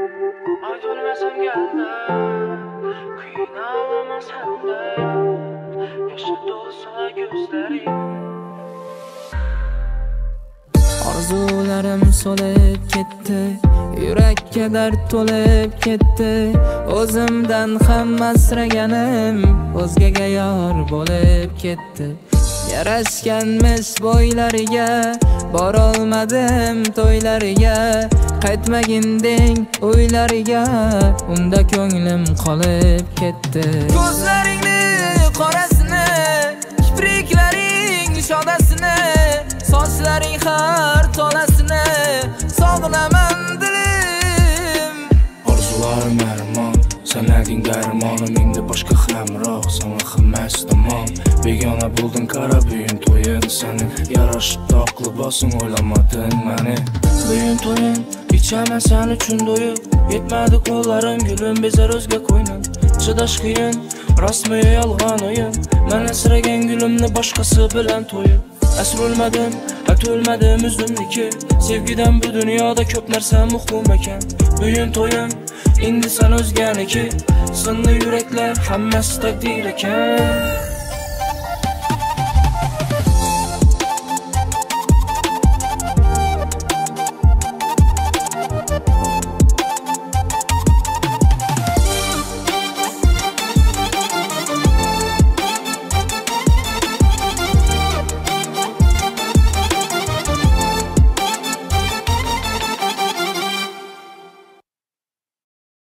Aydolmasam geldi, kıynalama sende. Yaşa dolsa gözlerim. Orzularim so'lib ketdi, yurakka dard to'lib ketdi. O'zimdan ham asraganim o'zgaga yor bo'lib ketdi. Yarashganmish bo'ylariga, borolmadim to'ylariga. Qaytmaginding o'ylariga, unda ko'nglim qolib ketdi. Ko'zlaringni qorasini, kipriklaring shodasini, sochlaring har tolasini sog'inaman dilim. Orzularim armon, sanaging darmonim, endi boshqa hamroh, sana xilmas tomon. Begona bo'lding qara buyin to'yin, seni yarashib toq libosim o'ylamading meni. Buyin to'yin, ichaman sen uchun do'yib, yetmadi qo'llarim gulim bezar o'zga qo'ynim. Chidash qiyin, rasmi yolg'on o'yin, men asragan gulimni boshqasi bilan to'yib. Asr o'lmadim, o'lmadim o'zimniki. Sevgidan bu dunyoda ko'p narsa muhim ekan. Buyin to'yim, endi sen o'zganiki. Sinli yuraklar hammasi taqdir ekan.